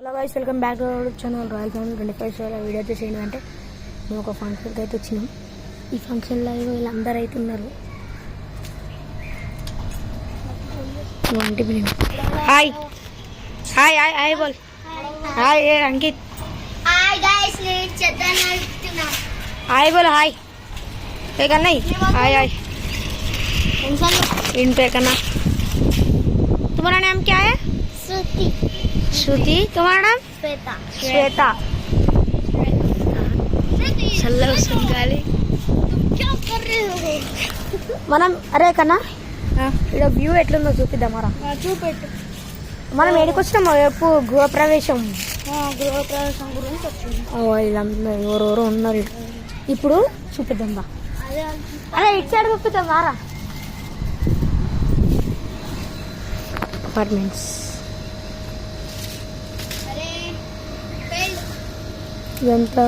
Hello guys, welcome back to our channel royal family 25 video వచ్చేసి ఏంటంటే మేము ఒక ఫంక్షన్కి అయితే వచ్చినాం. ఈ ఫంక్షన్లో వీళ్ళందరూ అయితే ఉన్నారు. హాయ్ హాయ్ హాయ్ హాయ్ బోల్ హాయ్ అంకిత్ హాయ్ बोलो हाय पे करना ही हाय हाय इन पे करना. तुम्हारा नाम क्या है? श्रुति. श्रुति. तुम्हारा नाम? श्वेता. श्वेता. चलो संगाली क्या कर रहे हो మనం అరే కన్నా ఇక్కడ వ్యూ ఎట్లుందో చూపిద్దాం. మరా చూపెట్టు. మనం ఏడికి వచ్చినాం రేపు గృహప్రవేశం గురించి వచ్చింది. వీళ్ళందరూ ఎవరెవరో ఉన్నారు. ఇప్పుడు చూపిద్దాం బా. అరే ఇటు సైడ్ చూపిద్దాం వారా. అపార్ట్మెంట్స్ ఇదంతా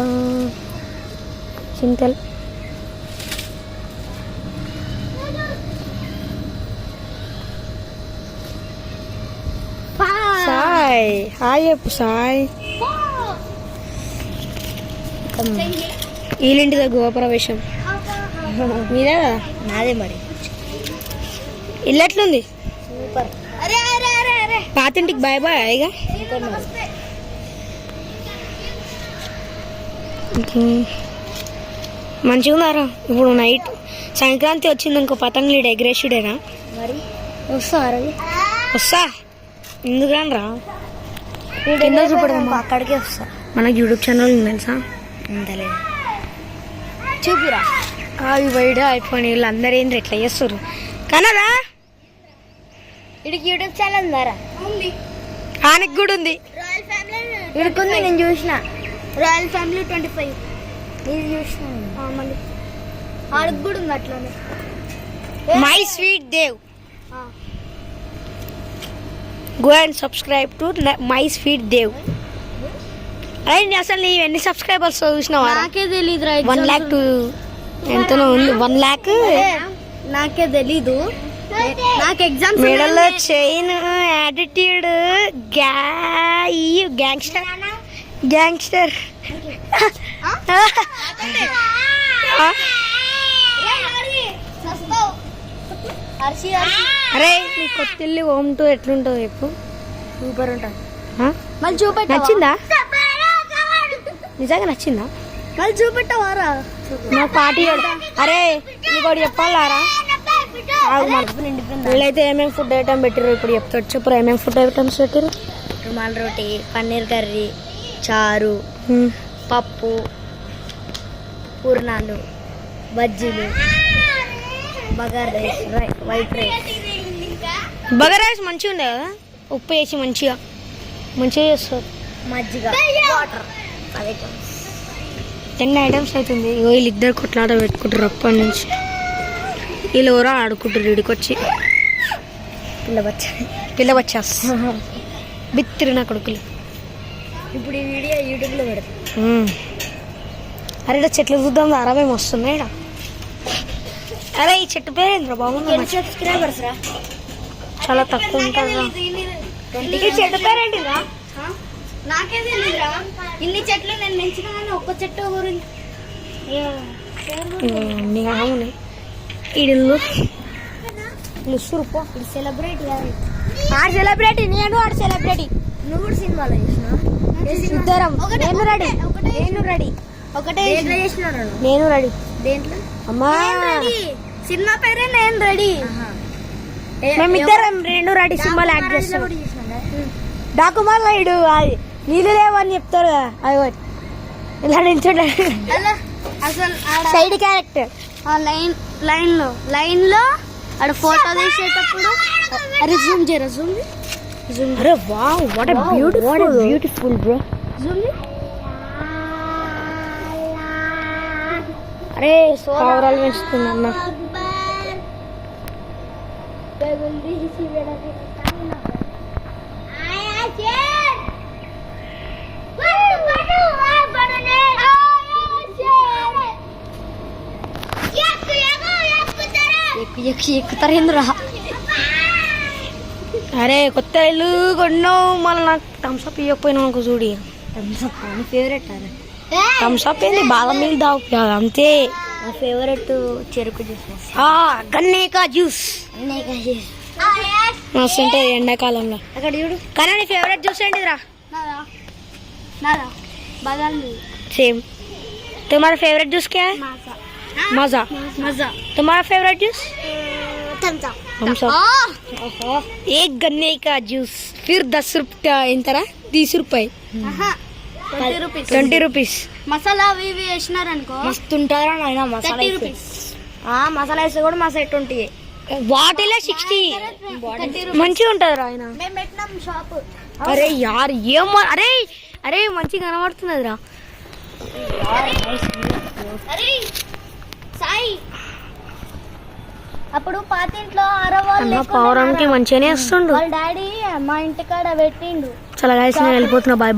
చింతల్. సాయ్ హాయ్ చెప్పు సాయ్. వీళ్ళింటిదా గృహప్రవేశం మీదే కదా? నాదే. మరి ఇల్లు ఎట్లుంది? సూపర్. పాతింటికి బాయ్ బాయ్ ఇక మంచిగా ఉన్నారా? ఇప్పుడు నైట్ సంక్రాంతి వచ్చింది ఇంకో పతంగులు ఎగరేసుడేనా? మరి వస్తా ఎందుకని రా కింద చూపడదాం. అక్కడికే వస్తా. మనకి యూట్యూబ్ ఛానల్ ఉంది తెలుసా? అంతలేదు చూపిరా. అవి వైడ్ అయిపోయి వీళ్ళు అందరూ ఏంటి ఎట్లా చేస్తారు కనరా? ఇడికి యూట్యూబ్ ఛానల్ ఉందారా? ఆనికి కూడా ఉంది. ఇడికి ఉంది, నేను చూసిన. రాయల్ ఫ్యామిలీ 25 ఇది చూసిన. మళ్ళీ ఆడికి కూడా ఉంది అట్లానే. My sweet Dev. Go and subscribe to my sweet Dev. అరే అసలు నీ ఎన్ని సబ్స్క్రైబర్స్ చూసినావా? నాకే తెలీదు. 1 lakh ఎంతనో ఉంది. 1 lakh నాకే తెలీదు. నాకు ఎగ్జామ్స్ మెడల్లో చైన్ యాటిట్యూడ్ గ్యాంగ్స్టర్ గ్యాంగ్స్టర్. అరే నీ కొత్తిల్లి హోమ్ టూర్ ఎట్లుంటుంది చెప్పు? సూపర్ ఉంటుంది. మళ్ళీ చూపెట్ట. నచ్చిందా? నిజంగా నచ్చిందా? మళ్ళీ చూపెట్టవారా? నాకు పార్టీ. అరే నీకోటి చెప్పాలారా? వీళ్ళైతే ఏమేమి ఫుడ్ ఐటమ్ పెట్టారు ఇప్పుడు చెప్తాడు. చెప్పు ఏమేమి ఫుడ్ ఐటమ్స్ పెట్టారు? రుమాల్ రోటీ, పన్నీర్ కర్రీ, చారు, పప్పు, పూర్ణాలు, బజ్జీలు, bagara rice, white rice. Bagara rice మంచిగా ఉంది కదా? ఉప్పు వేసి మంచిగా చేస్తారు. మజ్జిగ, వాటర్. 10 ఐటమ్స్ అవుతుంది. వీళ్ళిద్దరు కొట్లాట పెట్టుకుంటారు అప్పటి నుంచి. వీళ్ళు ఎవరో ఆడుకుంటారు ఇడికొచ్చి. పిల్ల వచ్చాస్ బిత్తిరి నా కొడుకులు. ఇప్పుడు ఈ వీడియో యూట్యూబ్లో పెడతాం. అరే ఇక్కడ చెట్లు చూద్దాం. అరవేమి వస్తున్నాయి ఇక్కడ. అరే ఈ చెట్టు పేరేంద్ర బాగుంది. సబ్స్క్రైబర్స్ రా చాలా తక్కువ ఉంటారు. ఈ చెట్టు పేరేంటిరా? నాకే తెలియదురా. ఇన్ని చెట్లు నేను పెంచినా కానీ ఒక్క చెట్టు గురించి ఇల్లు సెలబ్రిటీ. ఆడు సెలబ్రిటీ, నేను ఆడు సెలబ్రిటీ. నువ్వు కూడా సినిమాలో చేసినా? ఇద్దరం. నేను రెడీ. నేను రెడీ. ఒకటే నేను రెడీ. దేంట్లో? అమ్మా సినిమా పేరే నేను రెడీ. మేమిద్దరం రెండు రెడీ. సినిమాలో యాక్ట్ చేస్తాం. డాకుమార్ ఇడు అది నీళ్ళు లేవని చెప్తారు. అది ఇలా నిల్చుంటే సైడ్ క్యారెక్టర్. లైన్ లో అక్కడ ఫోటో తీసేటప్పుడు అరే జూమ్ చేయరా? జూమ్. అరే wow what a beautiful bro. Zoom. అరే సోరాలు పెంచుతుంది అన్న. ఎక్కుతారు ఎందురా? అరే కొత్త ఇల్లు కొన్నావు మళ్ళీ నాకు థమ్స్ అప్ ఇవ్వకపోయినా అనుకో చూడి. ఫేవరెట్ థమ్స్ అప్ ఏంది బాగా మీల్ తాగు అంతే. నా ఫేవరెట్ చెరుకు జ్యూస్. గన్నేకా జ్యూస్ మస్తు ఉంటుంది ఎండాకాలంలో. అక్కడ చూడు. కానీ నీ ఫేవరెట్ జ్యూస్ ఏంటిదిరా? నాదా బాదాం सेम. तुम्हारा फेवरेट जूस क्या है? मजा. मजा. तुम्हारा फेवरेट जूस? Thums up. एक गन्ने का जूस फिर 10 रुपया इंतरा 30 रुपये 20 रुपीस. మసాలా అవి ఇవి వేసినారనుకో మస్తు ఉంటారా నాయన మసాలా 30 రూపీస్. మసాలా వేస్తే కూడా మా సెట్ ఉంటుంది. వాటిలో 60 మంచిగా ఉంటుంది రా ఆయన. మేము పెట్టినాం షాప్. అరే యార్ ఏం అరే అరే మంచిగా కనబడుతున్నది రా. అరే సాయి అప్పుడు పాతింట్లో ఆరవాళ్ళు పౌరానికి మంచిగానే వస్తుండు. వాళ్ళ డాడీ మా ఇంటికాడ పెట్టిండు. చాలా గాయస్ నేను వెళ్ళిపోతున్నా. Bye bye.